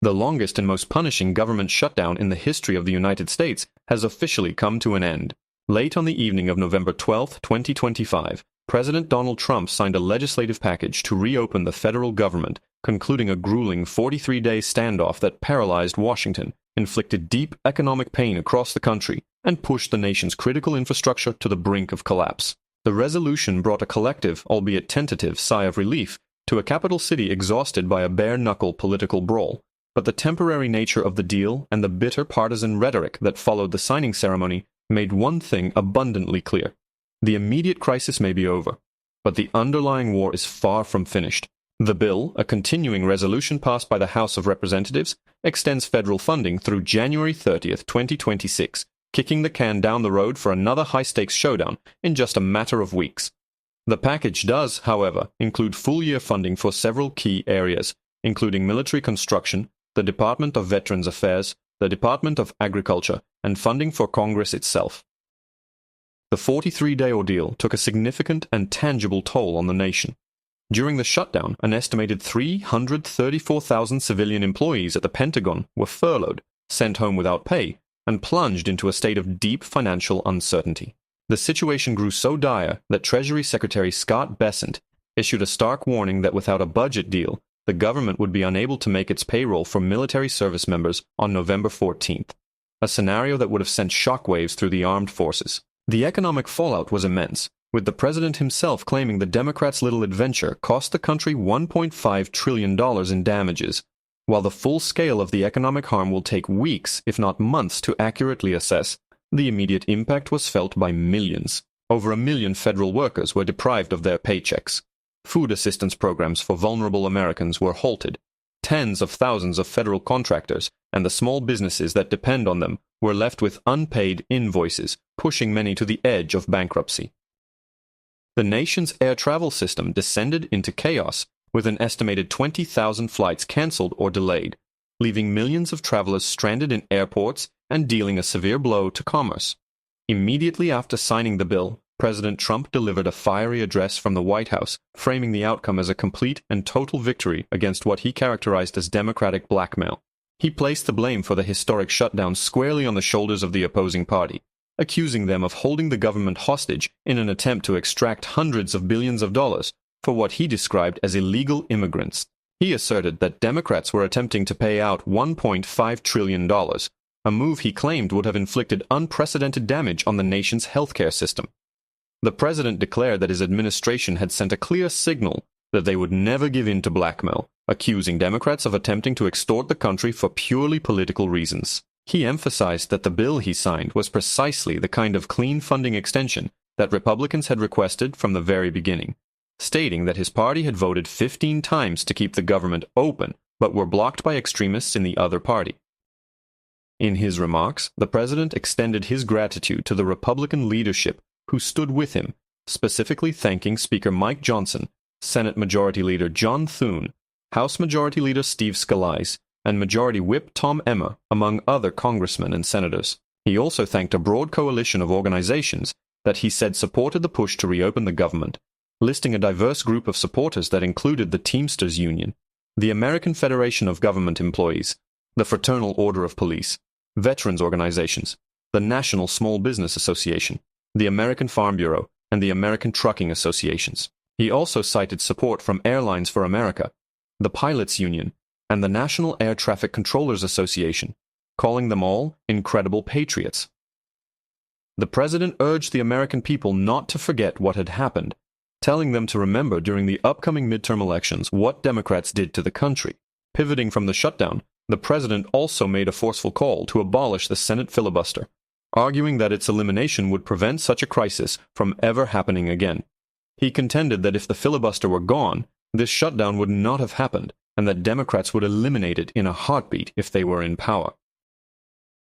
The longest and most punishing government shutdown in the history of the United States has officially come to an end. Late on the evening of November 12, 2025, President Donald Trump signed a legislative package to reopen the federal government, concluding a grueling 43-day standoff that paralyzed Washington, inflicted deep economic pain across the country, and pushed the nation's critical infrastructure to the brink of collapse. The resolution brought a collective, albeit tentative, sigh of relief to a capital city exhausted by a bare-knuckle political brawl. But the temporary nature of the deal and the bitter partisan rhetoric that followed the signing ceremony made one thing abundantly clear. The immediate crisis may be over, but the underlying war is far from finished. The bill, a continuing resolution passed by the House of Representatives, extends federal funding through January 30th, 2026, kicking the can down the road for another high-stakes showdown in just a matter of weeks. The package does, however, include full-year funding for several key areas, including military construction, the Department of Veterans Affairs, the Department of Agriculture, and funding for Congress itself. The 43-day ordeal took a significant and tangible toll on the nation. During the shutdown, an estimated 334,000 civilian employees at the Pentagon were furloughed, sent home without pay, and plunged into a state of deep financial uncertainty. The situation grew so dire that Treasury Secretary Scott Bessent issued a stark warning that without a budget deal, the government would be unable to make its payroll for military service members on November 14th, a scenario that would have sent shockwaves through the armed forces. The economic fallout was immense, with the president himself claiming the Democrats' little adventure cost the country $1.5 trillion in damages. While the full scale of the economic harm will take weeks, if not months, to accurately assess, the immediate impact was felt by millions. Over 1 million federal workers were deprived of their paychecks. Food assistance programs for vulnerable Americans were halted. Tens of thousands of federal contractors and the small businesses that depend on them were left with unpaid invoices, pushing many to the edge of bankruptcy. The nation's air travel system descended into chaos, with an estimated 20,000 flights canceled or delayed, leaving millions of travelers stranded in airports and dealing a severe blow to commerce. Immediately after signing the bill, President Trump delivered a fiery address from the White House, framing the outcome as a complete and total victory against what he characterized as Democratic blackmail. He placed the blame for the historic shutdown squarely on the shoulders of the opposing party, accusing them of holding the government hostage in an attempt to extract hundreds of billions of dollars for what he described as illegal immigrants. He asserted that Democrats were attempting to pay out $1.5 trillion, a move he claimed would have inflicted unprecedented damage on the nation's healthcare system. The president declared that his administration had sent a clear signal that they would never give in to blackmail, accusing Democrats of attempting to extort the country for purely political reasons. He emphasized that the bill he signed was precisely the kind of clean funding extension that Republicans had requested from the very beginning, stating that his party had voted 15 times to keep the government open, but were blocked by extremists in the other party. In his remarks, the president extended his gratitude to the Republican leadership who stood with him, specifically thanking Speaker Mike Johnson, Senate Majority Leader John Thune, House Majority Leader Steve Scalise, and Majority Whip Tom Emmer, among other congressmen and senators. He also thanked a broad coalition of organizations that he said supported the push to reopen the government, listing a diverse group of supporters that included the Teamsters Union, the American Federation of Government Employees, the Fraternal Order of Police, veterans organizations, the National Small Business Association, the American Farm Bureau, and the American Trucking Associations. He also cited support from Airlines for America, the Pilots Union, and the National Air Traffic Controllers Association, calling them all incredible patriots. The president urged the American people not to forget what had happened, telling them to remember during the upcoming midterm elections what Democrats did to the country. Pivoting from the shutdown, the president also made a forceful call to abolish the Senate filibuster, arguing that its elimination would prevent such a crisis from ever happening again. He contended that if the filibuster were gone, this shutdown would not have happened, and that Democrats would eliminate it in a heartbeat if they were in power.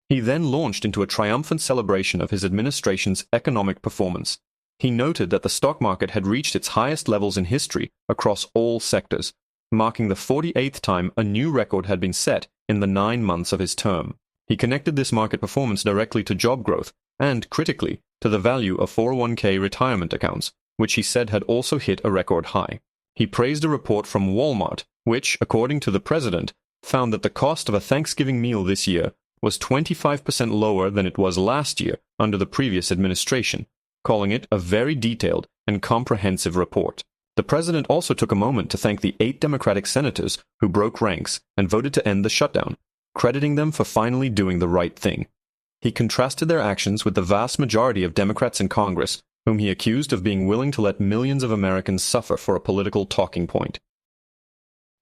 He then launched into a triumphant celebration of his administration's economic performance. He noted that the stock market had reached its highest levels in history across all sectors, marking the 48th time a new record had been set in the 9 months of his term. He connected this market performance directly to job growth and, critically, to the value of 401k retirement accounts, which he said had also hit a record high. He praised a report from Walmart, which, according to the president, found that the cost of a Thanksgiving meal this year was 25% lower than it was last year under the previous administration, calling it a very detailed and comprehensive report. The president also took a moment to thank the 8 Democratic senators who broke ranks and voted to end the shutdown, crediting them for finally doing the right thing. He contrasted their actions with the vast majority of Democrats in Congress, whom he accused of being willing to let millions of Americans suffer for a political talking point.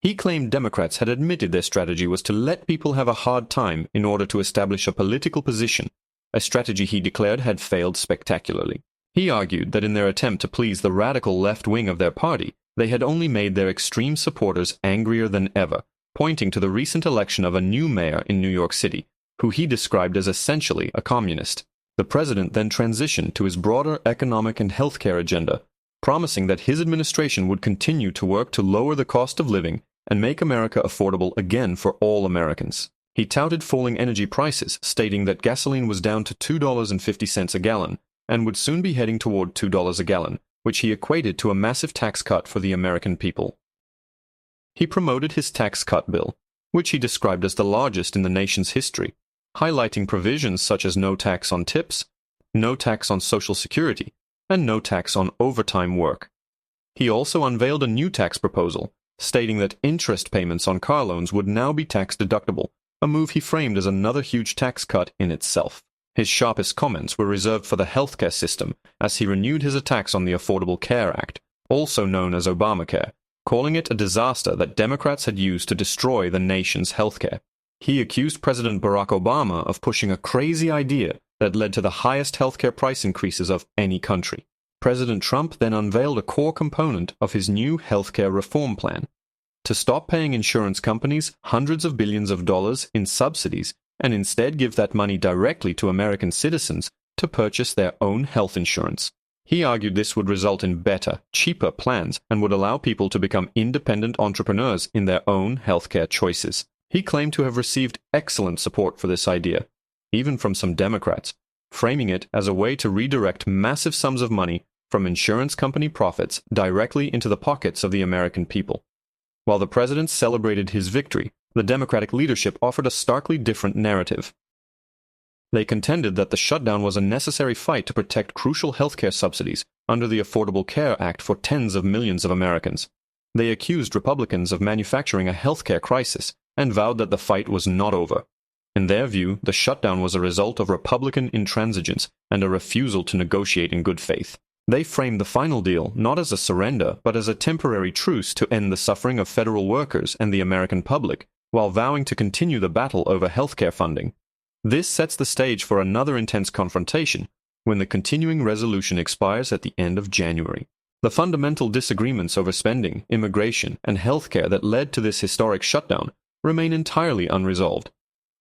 He claimed Democrats had admitted their strategy was to let people have a hard time in order to establish a political position, a strategy he declared had failed spectacularly. He argued that in their attempt to please the radical left wing of their party, they had only made their extreme supporters angrier than ever, pointing to the recent election of a new mayor in New York City, who he described as essentially a communist. The president then transitioned to his broader economic and healthcare agenda, promising that his administration would continue to work to lower the cost of living and make America affordable again for all Americans. He touted falling energy prices, stating that gasoline was down to $2.50 a gallon and would soon be heading toward $2 a gallon, which he equated to a massive tax cut for the American people. He promoted his tax cut bill, which he described as the largest in the nation's history, highlighting provisions such as no tax on tips, no tax on Social Security, and no tax on overtime work. He also unveiled a new tax proposal, stating that interest payments on car loans would now be tax deductible, a move he framed as another huge tax cut in itself. His sharpest comments were reserved for the healthcare system, as he renewed his attacks on the Affordable Care Act, also known as Obamacare, calling it a disaster that Democrats had used to destroy the nation's healthcare. He accused President Barack Obama of pushing a crazy idea that led to the highest healthcare price increases of any country. President Trump then unveiled a core component of his new healthcare reform plan: to stop paying insurance companies hundreds of billions of dollars in subsidies and instead give that money directly to American citizens to purchase their own health insurance. He argued this would result in better, cheaper plans and would allow people to become independent entrepreneurs in their own healthcare choices. He claimed to have received excellent support for this idea, even from some Democrats, framing it as a way to redirect massive sums of money from insurance company profits directly into the pockets of the American people. While the president celebrated his victory, the Democratic leadership offered a starkly different narrative. They contended that the shutdown was a necessary fight to protect crucial healthcare subsidies under the Affordable Care Act for tens of millions of Americans. They accused Republicans of manufacturing a healthcare crisis and vowed that the fight was not over. In their view, the shutdown was a result of Republican intransigence and a refusal to negotiate in good faith. They framed the final deal not as a surrender, but as a temporary truce to end the suffering of federal workers and the American public, while vowing to continue the battle over healthcare funding. This sets the stage for another intense confrontation when the continuing resolution expires at the end of January. The fundamental disagreements over spending, immigration, and healthcare that led to this historic shutdown remain entirely unresolved.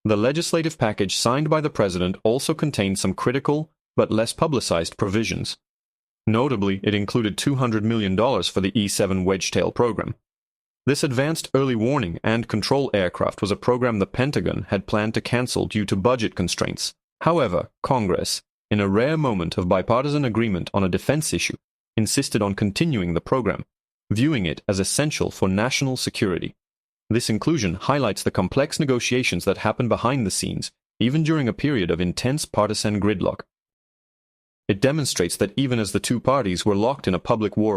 The legislative package signed by the president also contained some critical but less publicized provisions. Notably, it included $200 million for the E-7 Wedgetail program. This advanced early warning and control aircraft was a program the Pentagon had planned to cancel due to budget constraints. However, Congress, in a rare moment of bipartisan agreement on a defense issue, insisted on continuing the program, viewing it as essential for national security. This inclusion highlights the complex negotiations that happened behind the scenes, even during a period of intense partisan gridlock. It demonstrates that even as the two parties were locked in a public war of